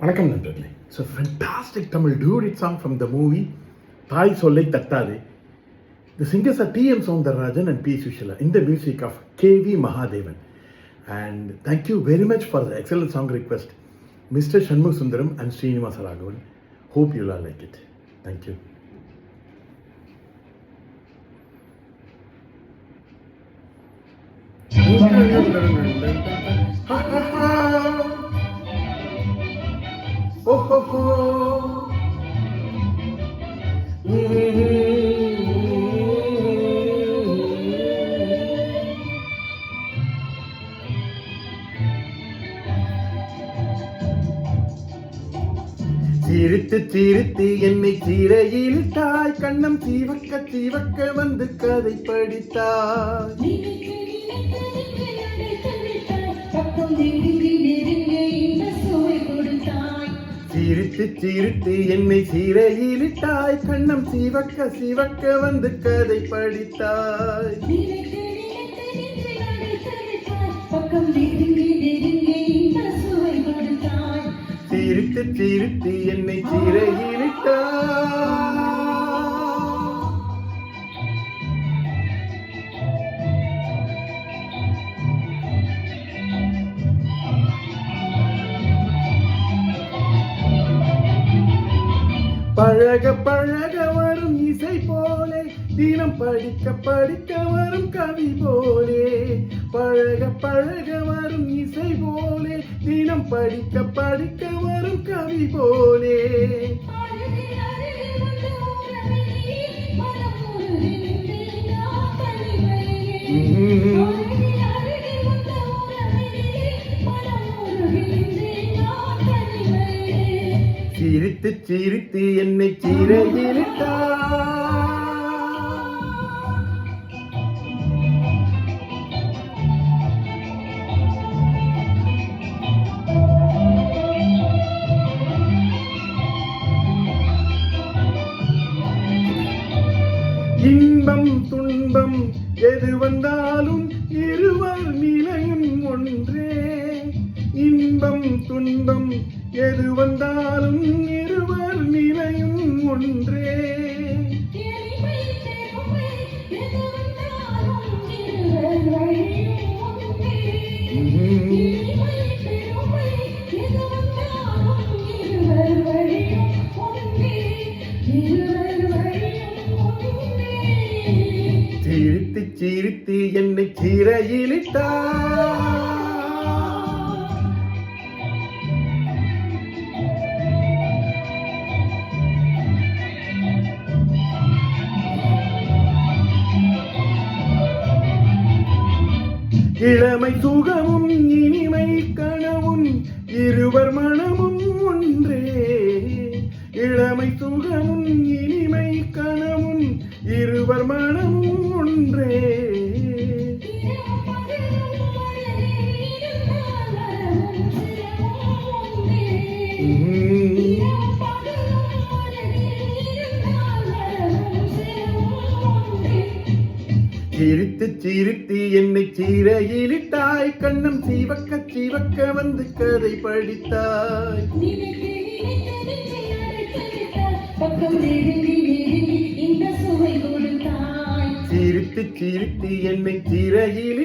வணக்கம் நண்பர்களே. So fantastic Tamil டூரிட் song from the movie Thai Sollai Thattadhe. The singers are T.M. Soundararajan and P. Sushila in the music of K.V. Mahadevan. And thank you very much for the excellent song request, Mr. Shanmugh Sundaram and Srinivasa Raghavan. Hope you'll all like it. Thank you. Oh ho ho. சிரித்து சிரித்து என்னை சீரையிலிட்டாய், கண்ணம் சீவக்க சீவக்க வந்து கதை படித்தாய். சிரித்து சிரித்து என்னை சீரையிலிட்டாய், கண்ணம் சீவக்க சீவக்க வந்து கதை படித்தாய். சிரித்து சிரித்து என்னை சீரையிலிட்டாய். பழக பழக வரும் இசை போலே, தினம் படிக்க படிக்க வரும் கவி போலே. பழக பழக வரும் இசை போலே, தினம் படிக்க படிக்க வரும் கவி போலே. சிரித்து சிரித்து என்னை சீரையிலிட்டாய். இன்பம் துன்பம் எது வந்தாலும் இருவர் நிலையும் ஒன்றே. இன்பம் துன்பம் எது வந்தாலும் இருவர் நிலையும் ஒன்றே. சிரித்து சிரித்து என்னை சீரையிலிட்டாய். இளமை சுகமும் இனிமை கனவும் இருவர் மனமும் ஒன்றே. இளமை சுகமும் இனிமை கனவும் இருவர் மனமும் ஒன்றே. சிரித்து சிரித்து என்னை சீரையிலிட்டாய், கண்ணம் சீவக்க சீவக்க வந்து கதை படித்தாய். சிரித்து சிரித்து என்னை சீரையிலிட்டாய்.